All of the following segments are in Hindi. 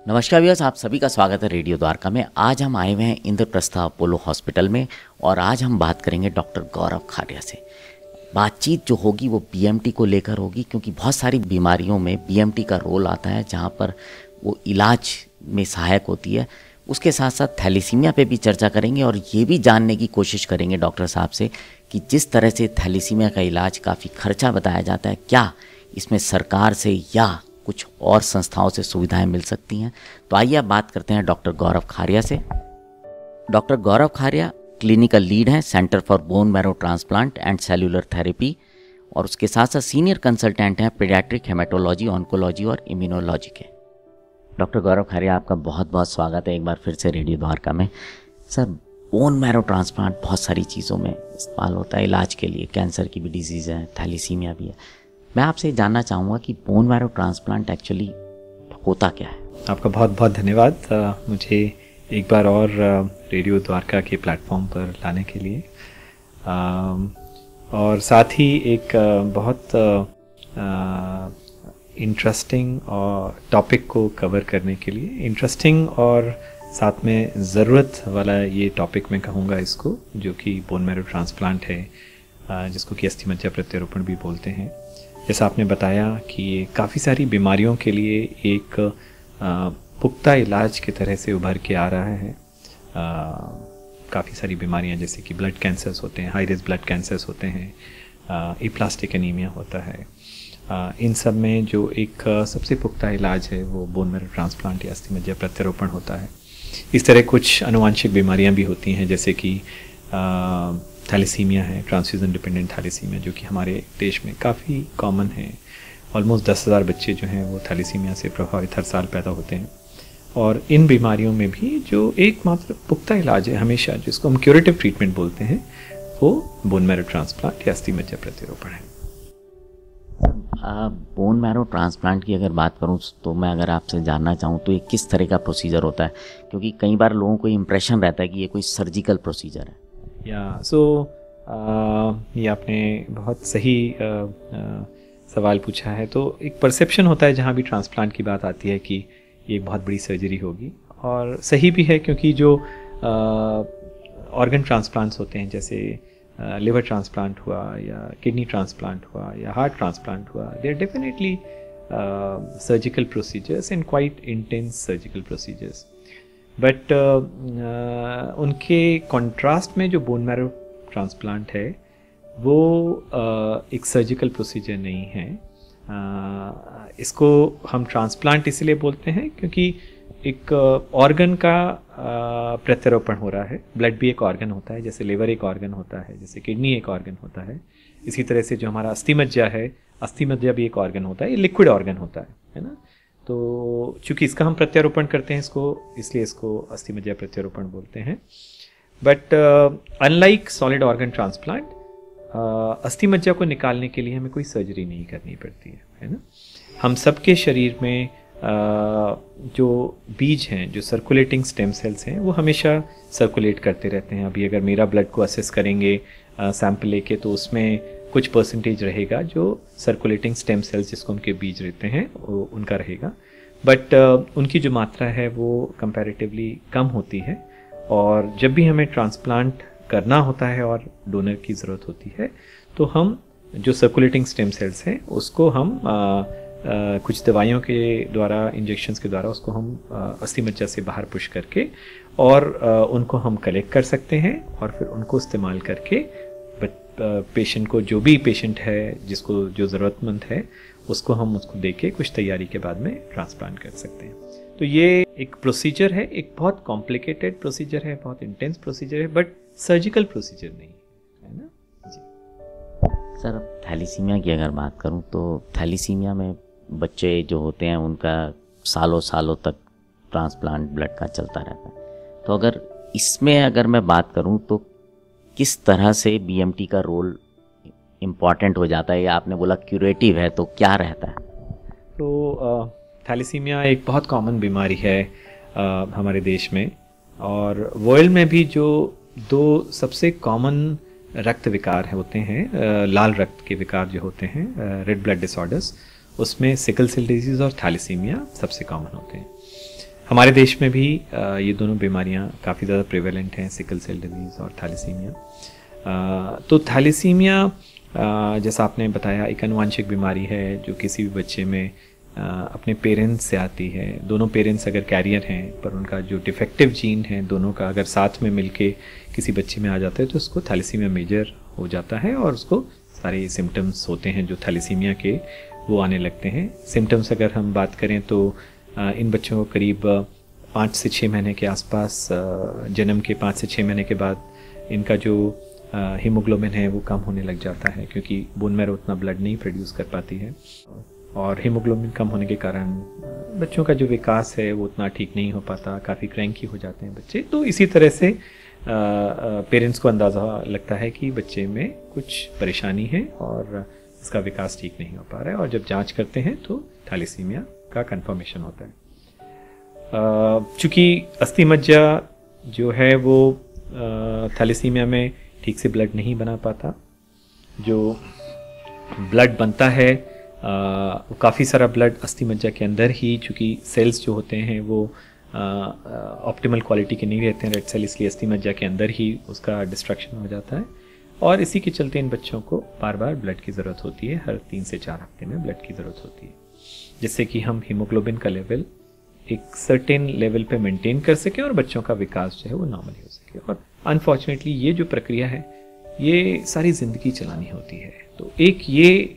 नमस्कार व्यूअर्स, आप सभी का स्वागत है रेडियो द्वारका में। आज हम आए हुए हैं इंद्रप्रस्थ अपोलो हॉस्पिटल में और आज हम बात करेंगे डॉक्टर गौरव खारिया से। बातचीत जो होगी वो बीएमटी को लेकर होगी, क्योंकि बहुत सारी बीमारियों में बीएमटी का रोल आता है जहाँ पर वो इलाज में सहायक होती है। उसके साथ साथ थैलीसीमिया पे भी चर्चा करेंगे और ये भी जानने की कोशिश करेंगे डॉक्टर साहब से कि जिस तरह से थैलीसीमिया का इलाज काफ़ी खर्चा बताया जाता है, क्या इसमें सरकार से या कुछ और संस्थाओं से सुविधाएं मिल सकती हैं। तो आइए अब बात करते हैं डॉक्टर गौरव खारिया से। डॉक्टर गौरव खारिया क्लिनिकल लीड हैं centre for bone marrow transplant and cellular therapy और उसके साथ साथ सीनियर कंसल्टेंट हैं पीडियाट्रिक हेमेटोलॉजी, ऑन्कोलॉजी और इम्यूनोलॉजी के। डॉक्टर गौरव खारिया, आपका बहुत बहुत स्वागत है एक बार फिर से रेडियो द्वारका में। सर, बोन मैरो ट्रांसप्लांट बहुत सारी चीज़ों में इस्तेमाल होता है इलाज के लिए, कैंसर की भी डिजीज़ है, थैलीसीमिया भी है। मैं आपसे जानना चाहूँगा कि बोन मैरो ट्रांसप्लांट एक्चुअली होता क्या है। आपका बहुत बहुत धन्यवाद मुझे एक बार और रेडियो द्वारका के प्लेटफॉर्म पर लाने के लिए, और साथ ही एक बहुत इंटरेस्टिंग और टॉपिक को कवर करने के लिए, इंटरेस्टिंग और साथ में ज़रूरत वाला ये टॉपिक मैं कहूँगा इसको, जो कि बोन मैरो ट्रांसप्लांट है, जिसको कि अस्थि मज्जा प्रत्यारोपण भी बोलते हैं। जैसा आपने बताया कि ये काफ़ी सारी बीमारियों के लिए एक पुख्ता इलाज की तरह से उभर के आ रहा है। काफ़ी सारी बीमारियां जैसे कि ब्लड कैंसर्स होते हैं, हाई रिस्क ब्लड कैंसर्स होते हैं, एप्लास्टिक एनीमिया होता है। इन सब में जो एक सबसे पुख्ता इलाज है वो बोन मैरो ट्रांसप्लांट या अस्थि मज्जा प्रत्यारोपण होता है। इस तरह कुछ आनुवांशिक बीमारियां भी होती हैं, जैसे कि थैलीसीमिया है, ट्रांसफ्यूजन डिपेंडेंट थैलीसीमिया, जो कि हमारे देश में काफ़ी कॉमन है। ऑलमोस्ट 10,000 बच्चे जो हैं वो थैलीसीमिया से प्रभावित हर साल पैदा होते हैं। और इन बीमारियों में भी जो एकमात्र पुख्ता इलाज है हमेशा, जिसको हम क्यूरेटिव ट्रीटमेंट बोलते हैं, वो बोन मैरो ट्रांसप्लांट या अस्थि मज्जा प्रत्यारोपण है। बोन मैरो ट्रांसप्लांट की अगर बात करूं तो मैं अगर आपसे जानना चाहूं तो ये किस तरह का प्रोसीजर होता है, क्योंकि कई बार लोगों को इम्प्रेशन रहता है कि ये कोई सर्जिकल प्रोसीजर है। ये आपने बहुत सही सवाल पूछा है। तो एक परसेप्शन होता है जहाँ भी ट्रांसप्लांट की बात आती है कि ये एक बहुत बड़ी सर्जरी होगी, और सही भी है, क्योंकि जो ऑर्गन ट्रांसप्लांट्स होते हैं, जैसे लिवर ट्रांसप्लांट हुआ या किडनी ट्रांसप्लांट हुआ या हार्ट ट्रांसप्लांट हुआ, they are definitely surgical procedures and quite intense surgical procedures. But उनके कॉन्ट्रास्ट में जो बोन मैरो ट्रांसप्लांट है वो एक सर्जिकल प्रोसीजर नहीं है। इसको हम ट्रांसप्लांट इसलिए बोलते हैं क्योंकि एक ऑर्गन का प्रत्यारोपण हो रहा है। ब्लड भी एक ऑर्गन होता है, जैसे लिवर एक ऑर्गन होता है, जैसे किडनी एक ऑर्गन होता है। इसी तरह से जो हमारा अस्थि मज्जा है, अस्थि मज्जा भी एक ऑर्गन होता है, ये लिक्विड ऑर्गन होता है ना। तो चूंकि इसका हम प्रत्यारोपण करते हैं इसलिए इसको अस्थि मज्जा प्रत्यारोपण बोलते हैं। But unlike solid organ transplant, अस्थि मज्जा को निकालने के लिए हमें कोई सर्जरी नहीं करनी पड़ती है ना। हम सबके शरीर में जो बीज हैं, जो सर्कुलेटिंग स्टेम सेल्स हैं, वो हमेशा सर्कुलेट करते रहते हैं। अभी अगर मेरा ब्लड को असेस करेंगे सैंपल लेके, तो उसमें कुछ परसेंटेज रहेगा जो सर्कुलेटिंग स्टेम सेल्स, जिसको उनके बीज रहते हैं, वो उनका रहेगा। बट उनकी जो मात्रा है वो कंपैरेटिवली कम होती है, और जब भी हमें ट्रांसप्लांट करना होता है और डोनर की ज़रूरत होती है, तो हम जो सर्कुलेटिंग स्टेम सेल्स हैं उसको हम कुछ दवाइयों के द्वारा, इंजेक्शंस के द्वारा उसको हम अस्थि मज्जा से बाहर पुश करके और उनको हम कलेक्ट कर सकते हैं, और फिर उनको इस्तेमाल करके पेशेंट को, जो भी पेशेंट है जिसको जो ज़रूरतमंद है, उसको हम उसको देके कुछ तैयारी के बाद में ट्रांसप्लांट कर सकते हैं। तो ये एक प्रोसीजर है, एक बहुत कॉम्प्लिकेटेड प्रोसीजर है, बहुत इंटेंस प्रोसीजर है, बट सर्जिकल प्रोसीजर नहीं है ना जी। सर, थैलीसीमिया की अगर बात करूं तो थैलीसीमिया में बच्चे जो होते हैं उनका सालों सालों तक ट्रांसप्लांट ब्लड का चलता रहता है। तो अगर इसमें अगर मैं बात करूं तो किस तरह से बीएमटी का रोल इम्पॉर्टेंट हो जाता है, या आपने बोला क्यूरेटिव है, तो क्या रहता है? तो थैलीसीमिया एक बहुत कॉमन बीमारी है हमारे देश में, और वर्ल्ड में भी जो दो सबसे कॉमन रक्त विकार होते हैं, लाल रक्त के विकार जो होते हैं, रेड ब्लड डिसऑर्डर्स, उसमें सिकल सेल डिजीज़ और थैलीसीमिया सबसे कॉमन होते हैं। हमारे देश में भी ये दोनों बीमारियां काफ़ी ज़्यादा प्रेवेलेंट हैं, सिकल सेल डिजीज़ और थैलेसीमिया। तो थैलेसीमिया जैसा आपने बताया एक आनुवांशिक बीमारी है जो किसी भी बच्चे में अपने पेरेंट्स से आती है। दोनों पेरेंट्स अगर कैरियर हैं पर उनका जो डिफेक्टिव जीन है दोनों का अगर साथ में मिलके किसी बच्चे में आ जाता है तो उसको थैलेसीमिया मेजर हो जाता है और उसको सारे सिम्टम्स होते हैं जो थैलेसीमिया के वो आने लगते हैं। सिम्टम्स अगर हम बात करें तो इन बच्चों को करीब 5 से 6 महीने के आसपास, जन्म के 5 से 6 महीने के बाद इनका जो हीमोग्लोबिन है वो कम होने लग जाता है क्योंकि बोन मैरो उतना ब्लड नहीं प्रोड्यूस कर पाती है और हीमोग्लोबिन कम होने के कारण बच्चों का जो विकास है वो उतना ठीक नहीं हो पाता, काफ़ी क्रैंकी हो जाते हैं बच्चे। तो इसी तरह से पेरेंट्स को अंदाज़ा लगता है कि बच्चे में कुछ परेशानी है और इसका विकास ठीक नहीं हो पा रहा है और जब जांच करते हैं तो थैलेसीमिया का कंफर्मेशन होता है। चूँकि अस्थि मज्जा जो है वो थैलेसीमिया में ठीक से ब्लड नहीं बना पाता, जो ब्लड बनता है काफ़ी सारा ब्लड अस्थि मज्जा के अंदर ही, चूँकि सेल्स जो होते हैं वो ऑप्टिमल क्वालिटी के नहीं रहते हैं रेड सेल, इसलिए अस्थि मज्जा के अंदर ही उसका डिस्ट्रक्शन हो जाता है और इसी के चलते इन बच्चों को बार बार ब्लड की ज़रूरत होती है। हर 3 से 4 हफ्ते में ब्लड की ज़रूरत होती है जिससे कि हम हीमोग्लोबिन का लेवल एक सर्टेन लेवल पे मेंटेन कर सकें और बच्चों का विकास जो है वो नॉर्मली हो सके। और अनफॉर्चुनेटली ये जो प्रक्रिया है ये सारी ज़िंदगी चलानी होती है। तो एक ये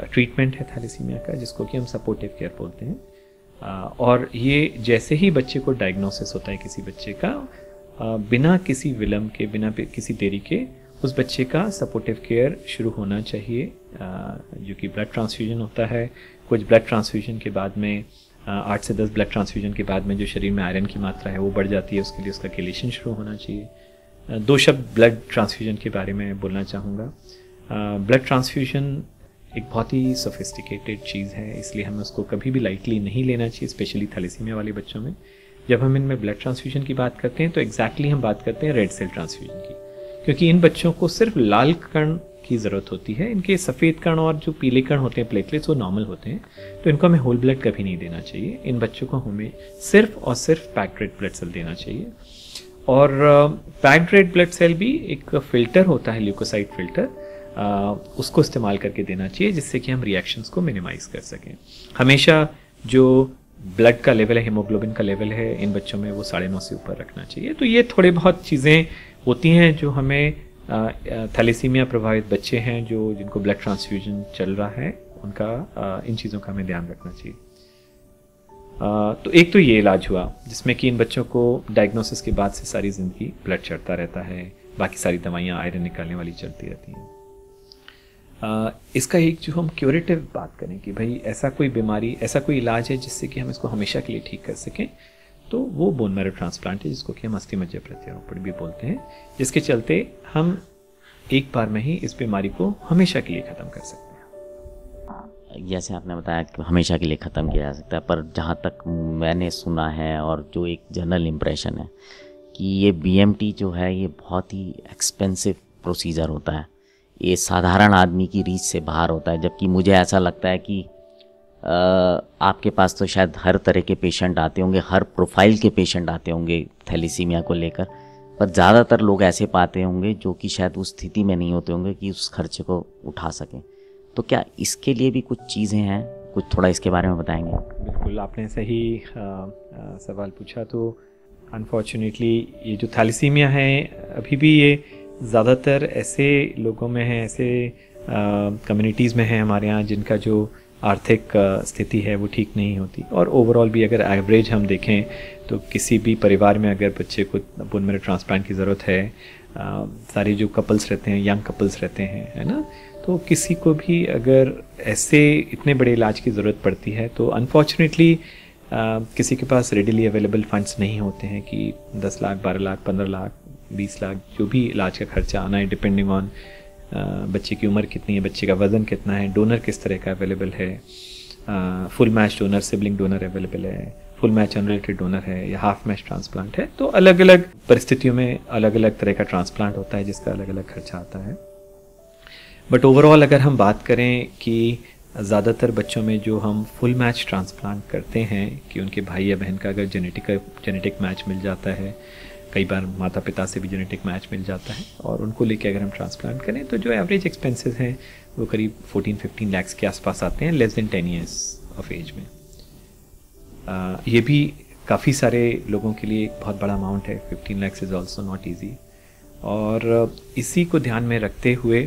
ट्रीटमेंट है थैलेसीमिया का जिसको कि हम सपोर्टिव केयर बोलते हैं और ये जैसे ही बच्चे को डायग्नोसिस होता है किसी बच्चे का, बिना किसी विलम्ब के, बिना किसी देरी के उस बच्चे का सपोर्टिव केयर शुरू होना चाहिए, जो कि ब्लड ट्रांसफ्यूजन होता है। कुछ ब्लड ट्रांसफ्यूजन के बाद में 8 से 10 ब्लड ट्रांसफ्यूजन के बाद में जो शरीर में आयरन की मात्रा है वो बढ़ जाती है, उसके लिए उसका केलेशन शुरू होना चाहिए। 2 शब्द ब्लड ट्रांसफ्यूजन के बारे में बोलना चाहूँगा। ब्लड ट्रांसफ्यूजन एक बहुत ही सोफिस्टिकेटेड चीज़ है, इसलिए हमें उसको कभी भी लाइटली नहीं लेना चाहिए, स्पेशली थैलेसीमिया वाले बच्चों में। जब हम इनमें ब्लड ट्रांसफ्यूजन की बात करते हैं तो एग्जैक्टली हम बात करते हैं रेड सेल ट्रांसफ्यूजन की, क्योंकि इन बच्चों को सिर्फ लाल कण की ज़रूरत होती है। इनके सफ़ेद कण और जो पीले कण होते हैं प्लेटलेट्स वो नॉर्मल होते हैं, तो इनको हमें होल ब्लड कभी नहीं देना चाहिए। इन बच्चों को हमें सिर्फ और सिर्फ पैक्ड रेड ब्लड सेल देना चाहिए। और पैक्ड रेड ब्लड सेल भी एक फ़िल्टर होता है, ल्यूकोसाइट फ़िल्टर, उसको इस्तेमाल करके देना चाहिए जिससे कि हम रिएक्शंस को मिनिमाइज़ कर सकें। हमेशा जो ब्लड का लेवल है, हीमोग्लोबिन का लेवल है इन बच्चों में वो 9.5 से ऊपर रखना चाहिए। तो ये थोड़े बहुत चीज़ें होती हैं जो हमें थैलेसीमिया प्रभावित बच्चे हैं जो जिनको ब्लड ट्रांसफ्यूजन चल रहा है उनका इन चीज़ों का हमें ध्यान रखना चाहिए। तो एक तो ये इलाज हुआ जिसमें कि इन बच्चों को डायग्नोसिस के बाद से सारी ज़िंदगी ब्लड चढ़ता रहता है, बाकी सारी दवाइयाँ आयरन निकालने वाली चलती रहती हैं। इसका एक जो हम क्यूरेटिव बात करें कि भाई ऐसा कोई बीमारी, ऐसा कोई इलाज है जिससे कि हम इसको हमेशा के लिए ठीक कर सकें, तो वो बोन मैरो ट्रांसप्लांट है जिसको कि हम अस्थि मज्जा प्रत्यारोपण भी बोलते हैं, जिसके चलते हम एक बार में ही इस बीमारी को हमेशा के लिए ख़त्म कर सकते हैं। जैसे आपने बताया कि हमेशा के लिए ख़त्म किया जा सकता है, पर जहाँ तक मैंने सुना है और जो एक जनरल इम्प्रेशन है कि ये BMT जो है ये बहुत ही एक्सपेंसिव प्रोसीजर होता है, ये साधारण आदमी की रीच से बाहर होता है। जबकि मुझे ऐसा लगता है कि आपके पास तो शायद हर तरह के पेशेंट आते होंगे, हर प्रोफाइल के पेशेंट आते होंगे थैलेसीमिया को लेकर, पर ज़्यादातर लोग ऐसे पाते होंगे जो कि शायद उस स्थिति में नहीं होते होंगे कि उस खर्चे को उठा सकें। तो क्या इसके लिए भी कुछ चीज़ें हैं, कुछ थोड़ा इसके बारे में बताएंगे? बिल्कुल, आपने सही सवाल पूछा। तो अनफॉर्चुनेटली ये जो थैलेसीमिया है अभी भी ये ज़्यादातर ऐसे लोगों में है, ऐसे कम्युनिटीज़ में है हमारे यहाँ जिनका जो आर्थिक स्थिति है वो ठीक नहीं होती। और ओवरऑल भी अगर एवरेज हम देखें तो किसी भी परिवार में अगर बच्चे को बोन मैरो ट्रांसप्लांट की ज़रूरत है, सारे जो कपल्स रहते हैं, यंग कपल्स रहते हैं, है ना, तो किसी को भी अगर ऐसे इतने बड़े इलाज की ज़रूरत पड़ती है तो अनफॉर्चुनेटली किसी के पास रेडिली अवेलेबल फंड्स नहीं होते हैं कि 10 लाख, 12 लाख, 15 लाख, 20 लाख जो भी इलाज का खर्चा आना है, डिपेंडिंग ऑन बच्चे की उम्र कितनी है, बच्चे का वज़न कितना है, डोनर किस तरह का अवेलेबल है, full match donor, sibling donor available है, फुल मैच अनरिलेटेड डोनर है या हाफ मैच ट्रांसप्लांट है। तो अलग अलग परिस्थितियों में अलग अलग तरह का ट्रांसप्लांट होता है जिसका अलग अलग खर्चा आता है। बट ओवरऑल अगर हम बात करें कि ज़्यादातर बच्चों में जो हम फुल मैच ट्रांसप्लांट करते हैं कि उनके भाई या बहन का अगर जेनेटिक मैच मिल जाता है, कई बार माता पिता से भी जेनेटिक मैच मिल जाता है, और उनको लेके अगर हम ट्रांसप्लांट करें तो जो एवरेज एक्सपेंसेस हैं वो करीब 14-15 लाख के आसपास आते हैं less than 10 years of age में। ये भी काफ़ी सारे लोगों के लिए एक बहुत बड़ा अमाउंट है। 15 lakh is also not easy. और इसी को ध्यान में रखते हुए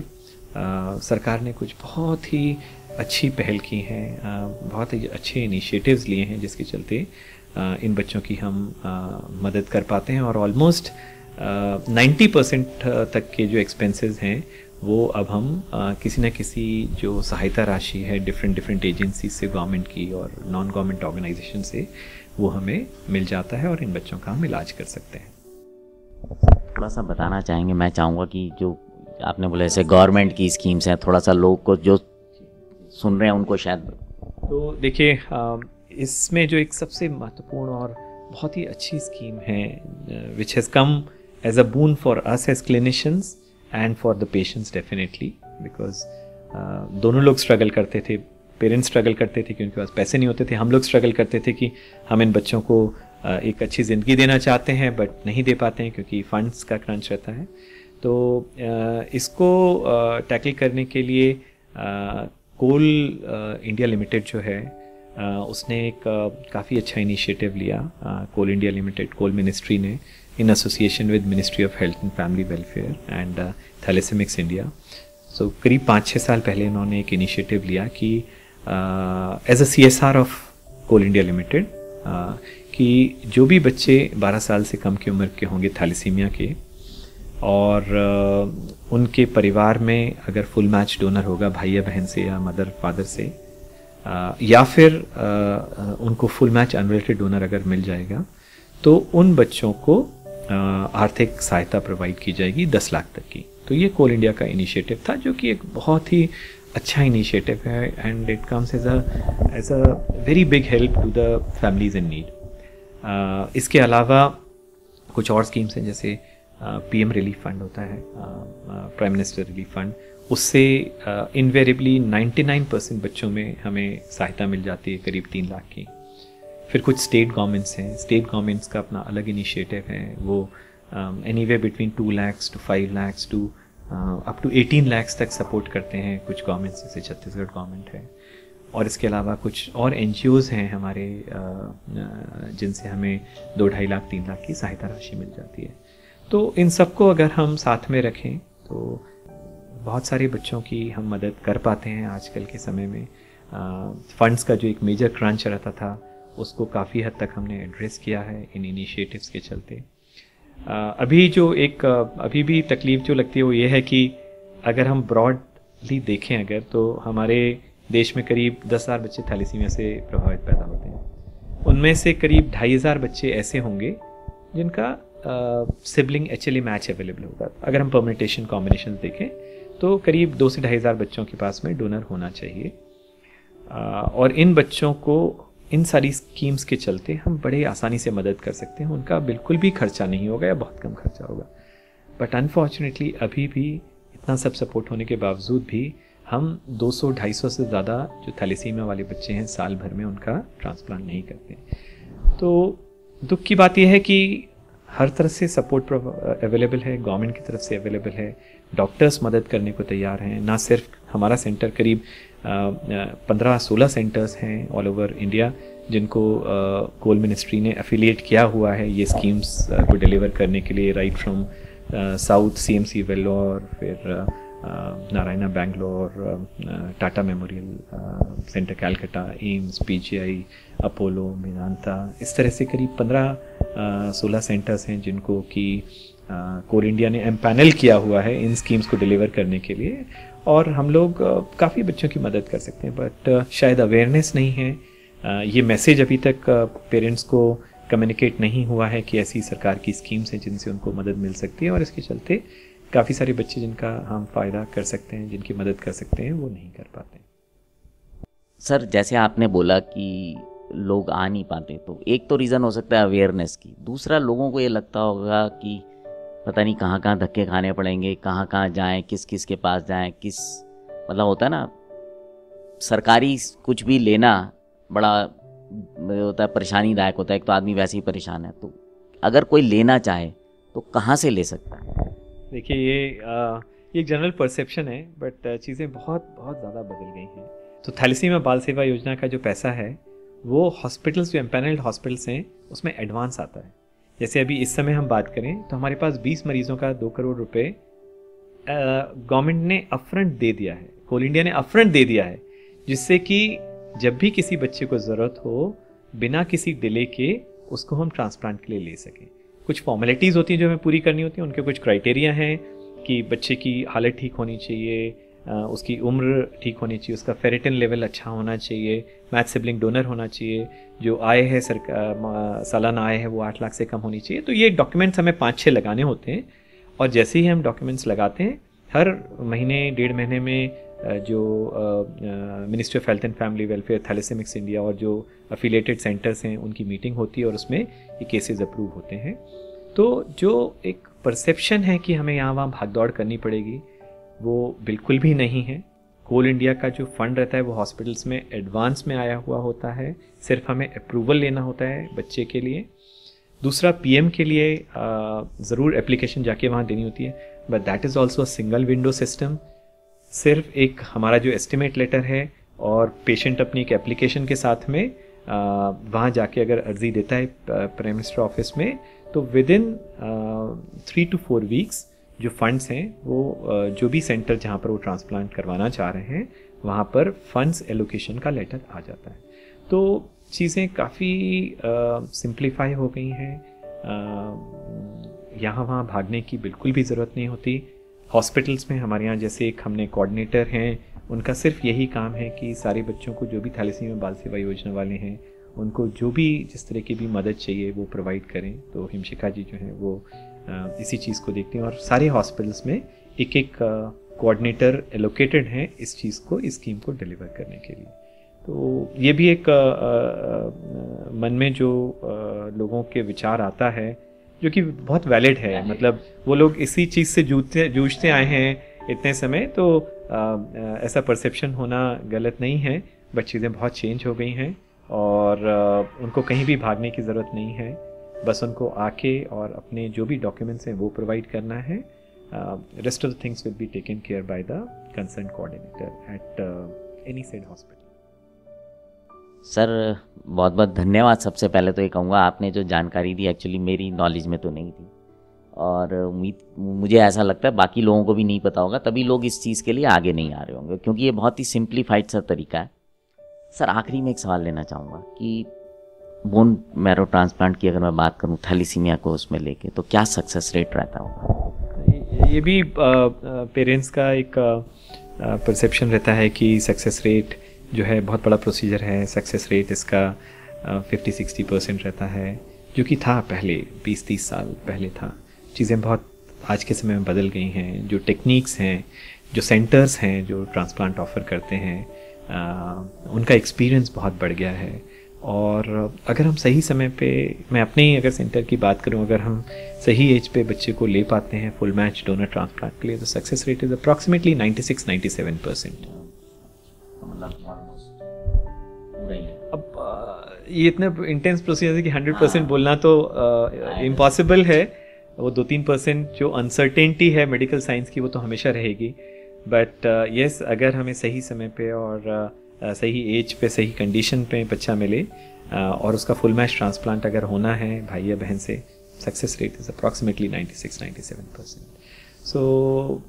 सरकार ने कुछ बहुत ही अच्छी पहल की हैं, बहुत ही अच्छे इनिशिएटिव्स लिए हैं जिसके चलते इन बच्चों की हम मदद कर पाते हैं। और ऑलमोस्ट 90% तक के जो एक्सपेंसेस हैं वो अब हम किसी न किसी जो सहायता राशि है डिफरेंट एजेंसी से, गवर्नमेंट की और नॉन गवर्नमेंट ऑर्गेनाइजेशन से, वो हमें मिल जाता है और इन बच्चों का हम इलाज कर सकते हैं। थोड़ा सा बताना चाहेंगे, मैं चाहूँगा कि जो आपने बोला जैसे गवर्नमेंट की स्कीम्स हैं, थोड़ा सा लोग को जो सुन रहे हैं उनको शायद। तो देखिए, इसमें जो एक सबसे महत्वपूर्ण और बहुत ही अच्छी स्कीम है which has come as a boon for us as clinicians and for the patients definitely, because दोनों लोग स्ट्रगल करते थे। पेरेंट्स स्ट्रगल करते थे कि उनके पास पैसे नहीं होते थे, हम लोग स्ट्रगल करते थे कि हम इन बच्चों को एक अच्छी ज़िंदगी देना चाहते हैं बट नहीं दे पाते हैं क्योंकि फंड्स का क्रंच रहता है। तो इसको टैकल करने के लिए कोल इंडिया लिमिटेड जो है उसने एक काफ़ी अच्छा इनिशिएटिव लिया। Coal India Limited, coal ministry ने in association with ministry of health and family welfare and thalassemics India, so करीब 5-6 साल पहले इन्होंने एक इनिशिएटिव लिया कि as a CSR of Coal India Limited कि जो भी बच्चे 12 साल से कम की उम्र के होंगे थैलेसीमिया के, और उनके परिवार में अगर फुल मैच डोनर होगा भाई या बहन से या मदर फादर से, या फिर उनको फुल मैच अनरिलेटेड डोनर अगर मिल जाएगा, तो उन बच्चों को आर्थिक सहायता प्रोवाइड की जाएगी 10 लाख तक की। तो ये कोल इंडिया का इनिशिएटिव था जो कि एक बहुत ही अच्छा इनिशिएटिव है and it comes as a very big help to the families in need. इसके अलावा कुछ और स्कीम्स हैं, जैसे PM रिलीफ फंड होता है, प्राइम मिनिस्टर रिलीफ फंड, उससे इनवेरिएबली 99% बच्चों में हमें सहायता मिल जाती है, करीब 3 लाख की। फिर कुछ स्टेट गवर्नमेंट्स हैं, स्टेट गवर्नमेंट्स का अपना अलग इनिशिएटिव है, वो anywhere between 2 lakhs to 5 lakhs to up to 18 lakhs तक सपोर्ट करते हैं कुछ गवर्नमेंट्स, जैसे छत्तीसगढ़ गवर्नमेंट है। और इसके अलावा कुछ और NGOs हैं हमारे जिनसे हमें 2-2.5 लाख 3 लाख की सहायता राशि मिल जाती है। तो इन सबको अगर हम साथ में रखें तो बहुत सारे बच्चों की हम मदद कर पाते हैं। आजकल के समय में फंड्स का जो एक मेजर क्रंच रहता था उसको काफ़ी हद तक हमने एड्रेस किया है इन इनिशिएटिव्स के चलते। अभी जो एक अभी भी तकलीफ जो लगती है वो ये है कि अगर हम ब्रॉडली देखें अगर, तो हमारे देश में करीब 10,000 बच्चे थैलेसीमिया से प्रभावित पैदा होते हैं। उनमें से करीब 2,500 बच्चे ऐसे होंगे जिनका सिबलिंग HLA मैच अवेलेबल होगा। अगर हम परम्यूटेशन कॉम्बिनेशन देखें तो करीब 2 से 2,500 बच्चों के पास में डोनर होना चाहिए। और इन बच्चों को इन सारी स्कीम्स के चलते हम बड़े आसानी से मदद कर सकते हैं। उनका बिल्कुल भी खर्चा नहीं होगा या बहुत कम खर्चा होगा। बट अनफॉर्चुनेटली अभी भी इतना सब सपोर्ट होने के बावजूद भी हम 200-250 से ज़्यादा जो थैलेसीमिया वाले बच्चे हैं साल भर में उनका ट्रांसप्लांट नहीं करते। तो दुख की बात यह है कि हर तरह से सपोर्ट अवेलेबल है, गवर्नमेंट की तरफ से अवेलेबल है, डॉक्टर्स मदद करने को तैयार हैं। ना सिर्फ हमारा सेंटर, करीब 15-16 सेंटर्स हैं ऑल ओवर इंडिया जिनको कोल मिनिस्ट्री ने एफिलिएट किया हुआ है ये स्कीम्स को डिलीवर करने के लिए, right from south CMC Vellore, फिर Narayana Bangalore, Tata memorial centre Calcutta, AIIMS, PGI, Apollo, Medanta, इस तरह से करीब 15-16 सेंटर्स हैं जिनको कि कोल इंडिया ने एम्पैनल किया हुआ है इन स्कीम्स को डिलीवर करने के लिए। और हम लोग काफ़ी बच्चों की मदद कर सकते हैं, बट शायद अवेयरनेस नहीं है, ये मैसेज अभी तक पेरेंट्स को कम्युनिकेट नहीं हुआ है कि ऐसी सरकार की स्कीम्स हैं जिनसे उनको मदद मिल सकती है। और इसके चलते काफ़ी सारे बच्चे जिनका हम फ़ायदा कर सकते हैं, जिनकी मदद कर सकते हैं, वो नहीं कर पाते। सर, जैसे आपने बोला कि लोग आ नहीं पाते, तो एक तो रीज़न हो सकता है अवेयरनेस की, दूसरा लोगों को ये लगता होगा कि पता नहीं कहाँ कहाँ धक्के खाने पड़ेंगे, कहाँ कहाँ जाएं, किस किस के पास जाएं, किस मतलब होता है ना, सरकारी कुछ भी लेना बड़ा होता है, परेशानीदायक होता है। एक तो आदमी वैसे ही परेशान है, तो अगर कोई लेना चाहे तो कहाँ से ले सकता है? देखिए ये एक जनरल परसेप्शन है, बट चीज़ें बहुत बहुत ज़्यादा बदल गई हैं। तो थैलेसीमिया बाल सेवा योजना का जो पैसा है वो हॉस्पिटल्स, जो एम्पैनल्ड हॉस्पिटल्स हैं, उसमें एडवांस आता है। जैसे अभी इस समय हम बात करें तो हमारे पास 20 मरीजों का 2 करोड़ रुपए गवर्नमेंट ने अपफ्रंट दे दिया है, कोल इंडिया ने अपफ्रंट दे दिया है, जिससे कि जब भी किसी बच्चे को ज़रूरत हो, बिना किसी डिले के उसको हम ट्रांसप्लांट के लिए ले सकें। कुछ फॉर्मेलिटीज़ होती हैं जो हमें पूरी करनी होती हैं, उनके कुछ क्राइटेरिया हैं कि बच्चे की हालत ठीक होनी चाहिए, उसकी उम्र ठीक होनी चाहिए, उसका फेरेटिन लेवल अच्छा होना चाहिए, मैच सिबलिंग डोनर होना चाहिए, जो आय है सालाना आय है वो 8 लाख से कम होनी चाहिए। तो ये डॉक्यूमेंट्स हमें 5-6 लगाने होते हैं, और जैसे ही हम डॉक्यूमेंट्स लगाते हैं, हर महीने 1.5 महीने में जो ministry of health and family welfare, thalassemics India और जो अफिलिएटेड सेंटर्स हैं उनकी मीटिंग होती है और उसमें ये केसेस अप्रूव होते हैं। तो जो एक परसेप्शन है कि हमें यहाँ वहाँ भागदौड़ करनी पड़ेगी, वो बिल्कुल भी नहीं है। कोल इंडिया का जो फंड रहता है वो हॉस्पिटल्स में एडवांस में आया हुआ होता है, सिर्फ हमें अप्रूवल लेना होता है बच्चे के लिए। दूसरा, पीएम के लिए ज़रूर एप्लीकेशन जाके वहाँ देनी होती है, but that is also a single window system. सिर्फ एक हमारा जो एस्टिमेट लेटर है और पेशेंट अपनी एक एप्लीकेशन के साथ में वहाँ जाके अगर अर्जी देता है प्राइम मिनिस्टर ऑफिस में, तो विद इन 3 to 4 वीक्स जो फंड्स हैं वो जो भी सेंटर जहाँ पर वो ट्रांसप्लांट करवाना चाह रहे हैं वहाँ पर फंड्स एलोकेशन का लेटर आ जाता है। तो चीज़ें काफ़ी सिंप्लीफाई हो गई हैं, यहाँ वहाँ भागने की बिल्कुल भी ज़रूरत नहीं होती। हॉस्पिटल्स में हमारे यहाँ जैसे एक हमने कोऑर्डिनेटर हैं, उनका सिर्फ यही काम है कि सारे बच्चों को जो भी थैलेसीमिया बाल सेवा योजना वाले हैं उनको जो भी जिस तरह की भी मदद चाहिए वो प्रोवाइड करें। तो हिमशिखा जी जो हैं वो इसी चीज़ को देखते हैं, और सारे हॉस्पिटल्स में एक एक कोऑर्डिनेटर एलोकेटेड हैं इस चीज़ को, इस स्कीम को डिलीवर करने के लिए। तो ये भी एक मन में जो लोगों के विचार आता है जो कि बहुत वैलिड है, मतलब वो लोग इसी चीज़ से जूझते आए हैं इतने समय, तो ऐसा परसेप्शन होना गलत नहीं है। बट चीज़ें बहुत चेंज हो गई हैं और उनको कहीं भी भागने की ज़रूरत नहीं है, बस उनको आके और अपने जो भी डॉक्यूमेंट्स हैं वो प्रोवाइड करना है। Rest of the things will be taken care by the concern coordinator at any side hospital. Sir बहुत बहुत धन्यवाद। सबसे पहले तो ये कहूँगा, आपने जो जानकारी दी एक्चुअली मेरी नॉलेज में तो नहीं थी, और मुझे ऐसा लगता है बाकी लोगों को भी नहीं पता होगा, तभी लोग इस चीज़ के लिए आगे नहीं आ रहे होंगे, क्योंकि ये बहुत ही सिंप्लीफाइड सा तरीका है। सर आखिरी में एक सवाल लेना चाहूँगा कि बोन मैरो ट्रांसप्लांट की अगर मैं बात करूँ थैलेसीमिया को उसमें लेके, तो क्या सक्सेस रेट रहता होगा? ये भी पेरेंट्स का एक परसेप्शन रहता है कि सक्सेस रेट जो है बहुत बड़ा प्रोसीजर है, सक्सेस रेट इसका 50-60% रहता है, जो कि था पहले 20-30 साल पहले था। चीज़ें बहुत आज के समय में बदल गई हैं। जो टेक्निक्स हैं, जो सेंटर्स हैं जो ट्रांसप्लांट ऑफ़र करते हैं, उनका एक्सपीरियंस बहुत बढ़ गया है। और अगर हम सही समय पे, मैं अपने ही अगर सेंटर की बात करूं, अगर हम सही एज पे बच्चे को ले पाते हैं फुल मैच डोनर ट्रांसप्लांट के लिए, तो सक्सेस रेट इज़ अप्रॉक्सीमेटली 96-97%। अब ये इतने इंटेंस प्रोसीजर है कि 100% बोलना तो इम्पॉसिबल है। वो 2-3% जो अनसर्टेनिटी है मेडिकल साइंस की वो तो हमेशा रहेगी, बट यस अगर हमें सही समय पे और सही एज पे, सही कंडीशन पे बच्चा मिले और उसका फुल मैच ट्रांसप्लांट अगर होना है भाई या बहन से, सक्सेस रेट इज़ अप्रॉक्सीमेटली 96-97%। सो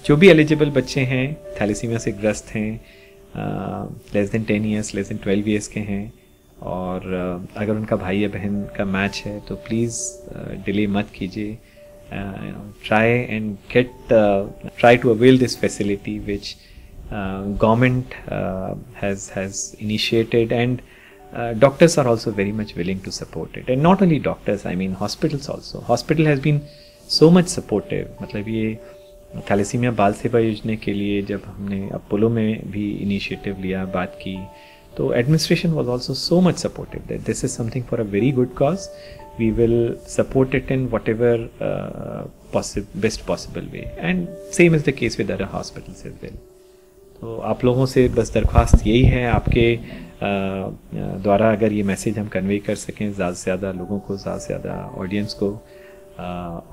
जो भी एलिजिबल बच्चे हैं थैलेसीमिया से ग्रस्त हैं, less than 10 years, less than 12 years के हैं, और अगर उनका भाई या बहन का मैच है तो प्लीज़ डिले मत कीजिए। try to avail this facility which government has initiated, and doctors are also very much willing to support it, and not only doctors, I mean hospitals also. Hospital has been so much supportive. मतलब ये थैलेसीमिया बाल सेवा योजना के लिए जब हमने अपोलो में भी इनिशिएटिव लिया, बात की, तो administration was also so much supportive that this is something for a very good cause, we will support it in whatever best possible way, and same is the case with other hospitals as well. तो आप लोगों से बस दरख्वास्त यही है, आपके द्वारा अगर ये मैसेज हम कन्वे कर सकें ज़्यादा से ज़्यादा लोगों को, ज़्यादा से ज़्यादा ऑडियंस को,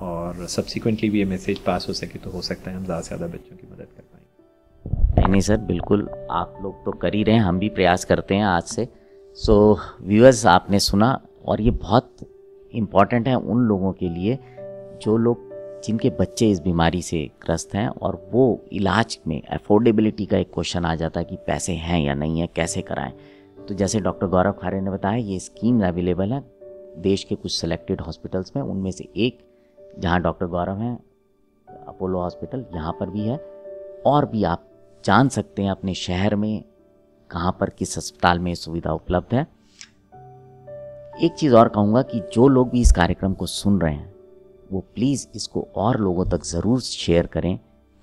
और सब्सिक्वेंटली भी ये मैसेज पास हो सके, तो हो सकता है हम ज़्यादा से ज़्यादा बच्चों की मदद कर पाएँ। नहीं सर, बिल्कुल आप लोग तो कर ही रहे हैं, हम भी प्रयास करते हैं आज से। सो व्यूअर्स, आपने सुना, और ये बहुत इम्पॉर्टेंट है उन लोगों के लिए जो लोग जिनके बच्चे इस बीमारी से ग्रस्त हैं, और वो इलाज में अफोर्डेबिलिटी का एक क्वेश्चन आ जाता है कि पैसे हैं या नहीं है, कैसे कराएं। तो जैसे डॉक्टर गौरव खारे ने बताया, ये स्कीम अवेलेबल है देश के कुछ सेलेक्टेड हॉस्पिटल्स में, उनमें से एक जहां डॉक्टर गौरव हैं, अपोलो हॉस्पिटल, यहाँ पर भी है। और भी आप जान सकते हैं अपने शहर में कहाँ पर, किस अस्पताल में सुविधा उपलब्ध है। एक चीज़ और कहूँगा कि जो लोग भी इस कार्यक्रम को सुन रहे हैं वो प्लीज़ इसको और लोगों तक ज़रूर शेयर करें,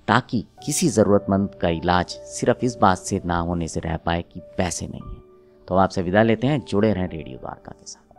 ताकि किसी ज़रूरतमंद का इलाज सिर्फ इस बात से ना होने से रह पाए कि पैसे नहीं हैं। तो आपसे विदा लेते हैं, जुड़े रहें रेडियो द्वारका के साथ।